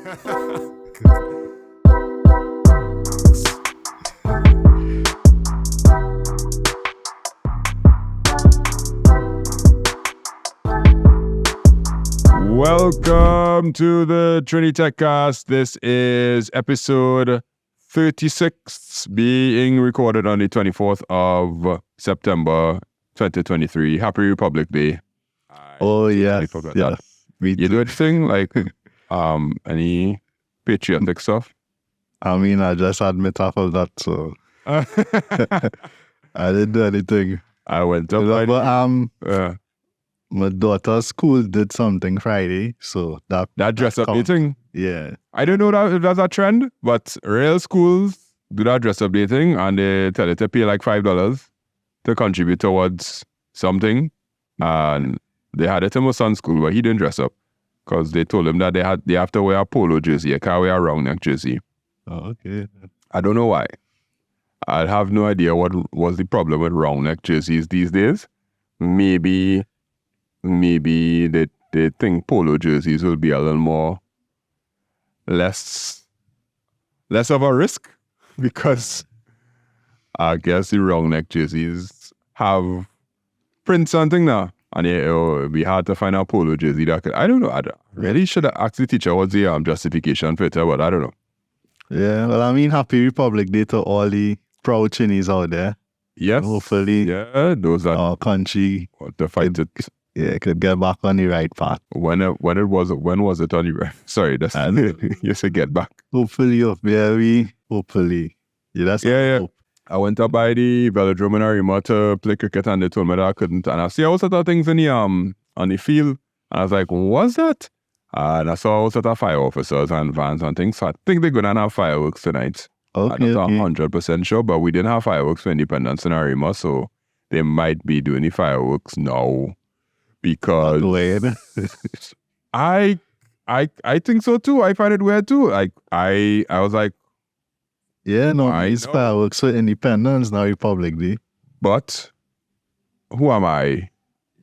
Welcome to the Trinidad Cast. This is episode 36, being recorded on the 24th of September 2023. Happy Republic Day. Oh, yes. You do anything like any patriotic stuff? I mean, I just admit half of that, so I didn't do anything. I went up. My daughter's school did something Friday, so that dress up dating. Yeah, I don't know if that's a trend, but real schools do that dress up dating, and they tell you to pay like $5 to contribute towards something. And they had it in my son's school, but he didn't dress up because they told him that they have to wear a polo jersey. You can't wear a round neck jersey. Oh, okay. I don't know why. I have no idea what was the problem with round neck jerseys these days. Maybe they think polo jerseys will be a little more less of a risk, because I guess the round neck jerseys have prints and thing now, and it would be hard to find a polo jersey that could. I don't know. I really should have asked the teacher what's the justification for it, but I don't know. Yeah, well, I mean, Happy Republic Day to all the proud Chinese out there. Yes. Hopefully, those are our country to fight it. Yeah, could get back on the right path. When was it on the right? Sorry, that's you said get back. Hopefully. Yeah, that's hope. I went up by the velodrome in Arima to play cricket, and they told me that I couldn't. And I see all sorts of things in the on the field, and I was like, what's that? And I saw all sorts of fire officers and vans and things. So I think they're gonna have fireworks tonight. Okay, I'm not 100% sure, but we didn't have fireworks for Independence in Arima, so they might be doing the fireworks now. Because I think so too. I find it weird too. Like I was like, yeah, no, it's fireworks for Independence, now Republic Day. But who am I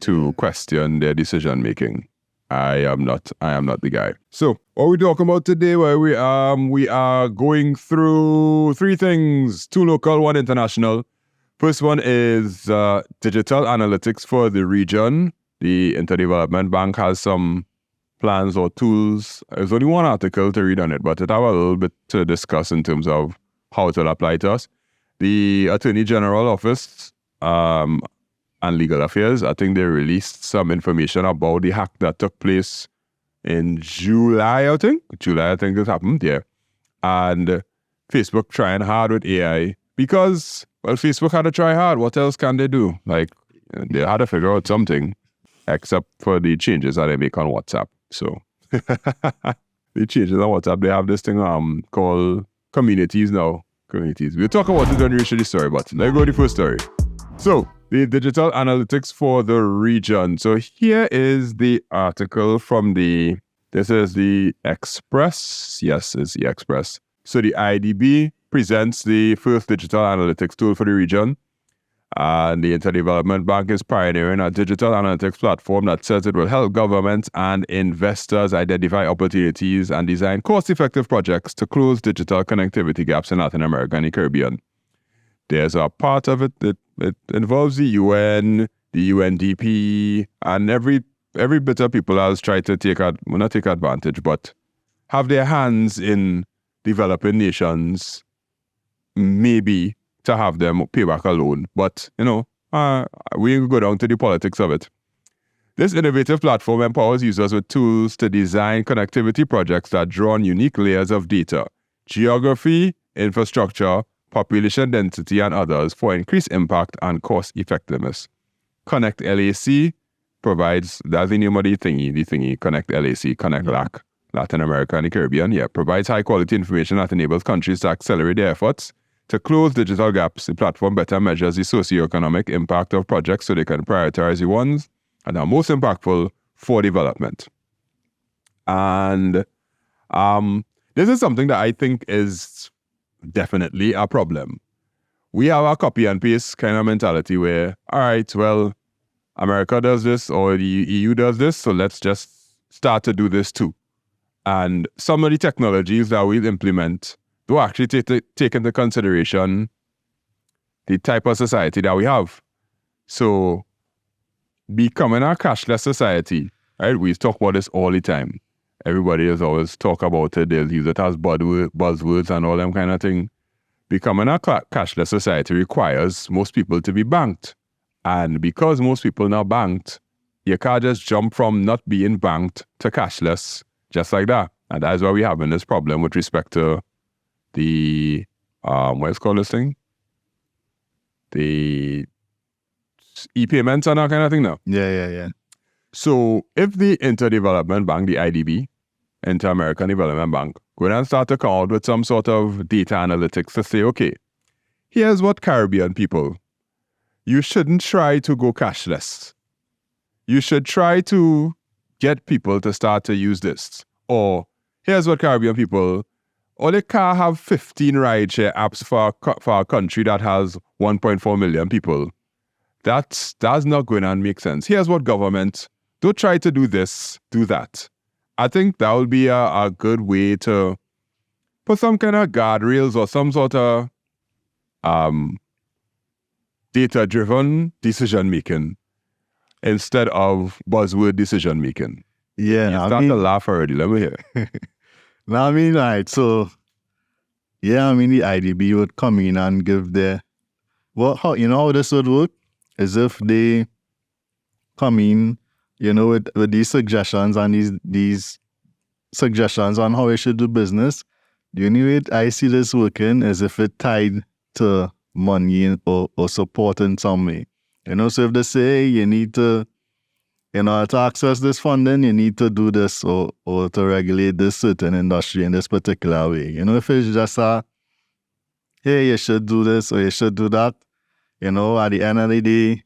to question their decision making? I am not the guy. So what we talking about today? Where we are going through three things: two local, one international. First one is digital analytics for the region. The Interdevelopment Bank has some plans or tools. There's only one article to read on it, but it have a little bit to discuss in terms of how it will apply to us. The Attorney General Office and Legal Affairs, I think they released some information about the hack that took place in July, I think this happened, yeah. And Facebook trying hard with AI because, well, Facebook had to try hard. What else can they do? Like, they had to figure out something. Except for the changes that they make on WhatsApp. So the changes on WhatsApp, they have this thing called communities now. Communities. We'll talk about it when we reach the story, but let's go to the first story. So the digital analytics for the region. So here is the article from this is the Express. Yes, it's the Express. So the IDB presents the first digital analytics tool for the region. And the Interdevelopment Bank is pioneering a digital analytics platform that says it will help governments and investors identify opportunities and design cost-effective projects to close digital connectivity gaps in Latin America and the Caribbean. There's a part of it that it involves the UN, the UNDP, and every bit of people has tried to not take advantage, but have their hands in developing nations, maybe to have them pay back a loan. But, we go down to the politics of it. This innovative platform empowers users with tools to design connectivity projects that draw on unique layers of data, geography, infrastructure, population density, and others for increased impact and cost effectiveness. Connect LAC provides, that's the name of the thingy, Connect LAC, Connect LAC, Latin America and the Caribbean, provides high quality information that enables countries to accelerate their efforts to close digital gaps. The platform better measures the socioeconomic impact of projects so they can prioritize the ones that are most impactful for development. And this is something that I think is definitely a problem. We have a copy and paste kind of mentality where, all right, well, America does this or the EU does this, so let's just start to do this too. And some of the technologies that we'll implement do actually take into consideration the type of society that we have. So becoming a cashless society, right? We talk about this all the time. Everybody has always talk about it. They'll use it as buzzwords and all them kind of thing. Becoming a cashless society requires most people to be banked. And because most people now banked, you can't just jump from not being banked to cashless just like that. And that's why we're having this problem with respect to the, what's called this thing? The e-payments and that kind of thing now. Yeah. So if the Interdevelopment Bank, the IDB, Inter-American Development Bank, go and start to come out with some sort of data analytics to say, okay, here's what Caribbean people, you shouldn't try to go cashless. You should try to get people to start to use this. Or here's what Caribbean people, or they can't have 15 rideshare apps for a country that has 1.4 million people. That's not going to make sense. Here's what government, don't try to do this, do that. I think that would be a good way to put some kind of guardrails or some sort of data-driven decision-making instead of buzzword decision-making. Yeah. You start to laugh already. Let me hear. Now, I mean, right, so, yeah, I mean, the IDB would come in and give their, well, how this would work is if they come in, with these suggestions and these suggestions on how we should do business. The only way I see this working is if it tied to money or support in some way. So if they say you need to, to access this funding, you need to do this or to regulate this certain industry in this particular way. If it's just hey, you should do this or you should do that, at the end of the day,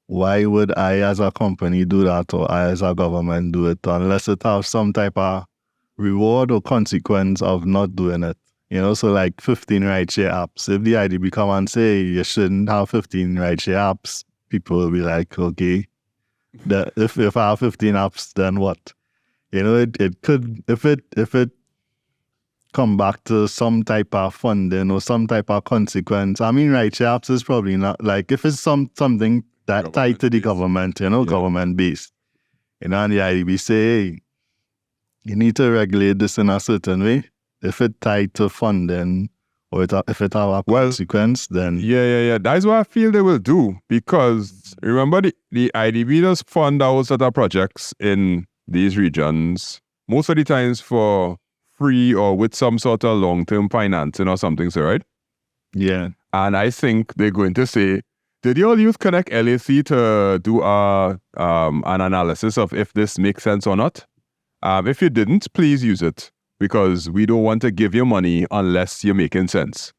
why would I as a company do that or I as a government do it unless it has some type of reward or consequence of not doing it? So like 15 rideshare apps. If the IDB come and say you shouldn't have 15 rideshare apps, people will be like, okay, if I have 15 apps, then what? It could, if it come back to some type of funding or some type of consequence. I mean, rideshare apps is probably not, like, if it's something that tied to the government, government based. And the IDB say, hey, you need to regulate this in a certain way. If it tied to funding or if it have a consequence, then... Yeah. That's what I feel they will do, because remember the IDB does fund our set of projects in these regions, most of the times for free or with some sort of long-term financing or something, so right? Yeah. And I think they're going to say, did you all use Connect LAC to do an analysis of if this makes sense or not? If you didn't, please use it, because we don't want to give you money unless you're making sense.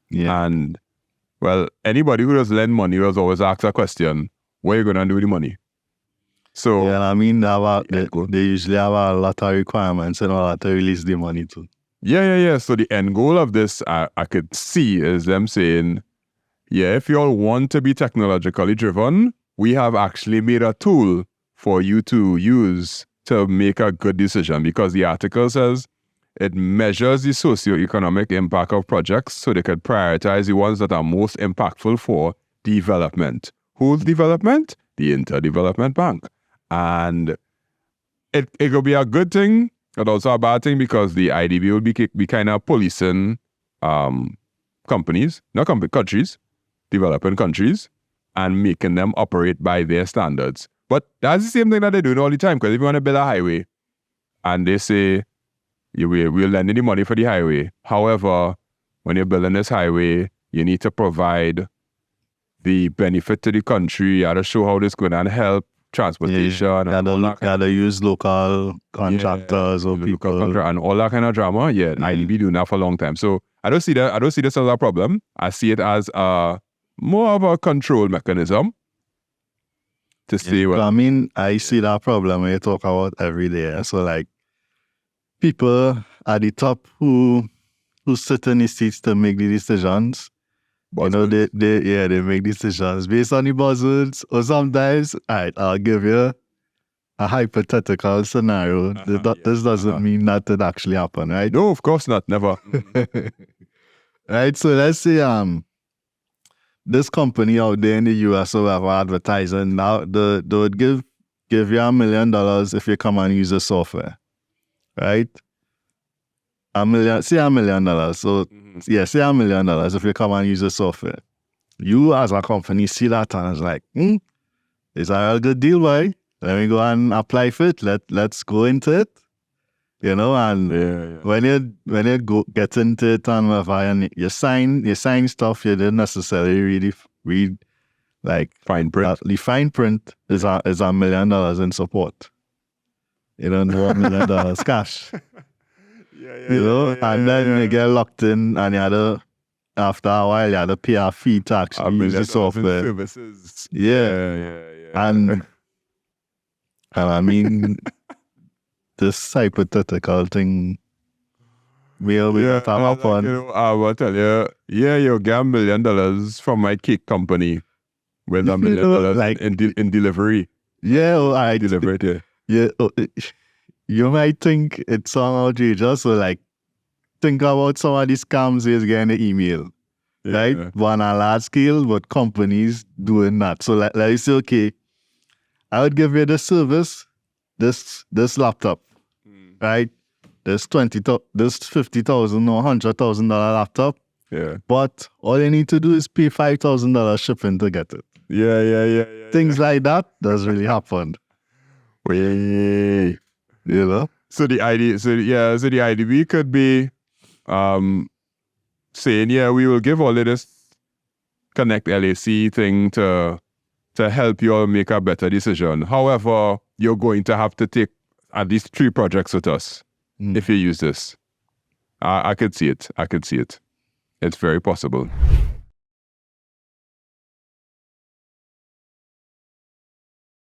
Yeah. And, well, anybody who does lend money does always ask a question, what are you going to do with the money? So, yeah, I mean, they usually have a lot of requirements and all that to release the money too. Yeah. So the end goal of this, I could see, is them saying, yeah, if you all want to be technologically driven, we have actually made a tool for you to use to make a good decision, because the article says it measures the socioeconomic impact of projects so they could prioritize the ones that are most impactful for development. Whose development? The Interdevelopment Bank. And it could be a good thing, but also a bad thing, because the IDB will be kind of policing countries, developing countries, and making them operate by their standards. But that's the same thing that they're doing all the time, because if you want to build a highway and they say, we'll lend you the money for the highway. However, when you're building this highway, you need to provide the benefit to the country. You have to show how this is going to help transportation. You gotta use local contractors or people. And all that kind of drama. Yeah, IDB doing that for a long time. So I don't see this as a problem. I see it as more of a control mechanism to see what... I mean, I see that problem when you talk about every day. So like people at the top who sit in the seats to make the decisions, they make decisions based on the buzzwords, or sometimes, all right, I'll give you a hypothetical scenario. This doesn't mean that it actually happened, right? No, of course not. Never. Right. So let's say this company out there in the US or whatever advertising now they would give you $1 million if you come and use the software. Right? Say $1 million. So yeah, say $1 million if you come and use the software. You as a company see that and it's like, is that a good deal, boy? Let me go and apply for it. Let's go into it. You know, and when you go get into it and you sign stuff you didn't necessarily really read, like Fine print. the fine print is $1 million in support. You don't know $1 million cash. And then you get locked in and after a while you had to pay a fee to actually use the software. Services. Yeah. And I mean, this hypothetical thing will happen. I will tell you, you get $1 million from my cake company with $1 million like, in delivery. Yeah, I deliver it. Yeah, you might think it's somehow outrageous. So like, think about some of these scams is getting the email, right? But on a large scale, but companies doing that. So like you say, okay, I would give you this service, this laptop, right? This $50,000 or $100,000 laptop. Yeah. But all you need to do is pay $5,000 shipping to get it. Yeah. Things like that does really happen. You know? So the IDB could be saying, we will give all of this Connect LAC thing to help you all make a better decision. However, you're going to have to take at least 3 projects with us if you use this. I could see it. It's very possible.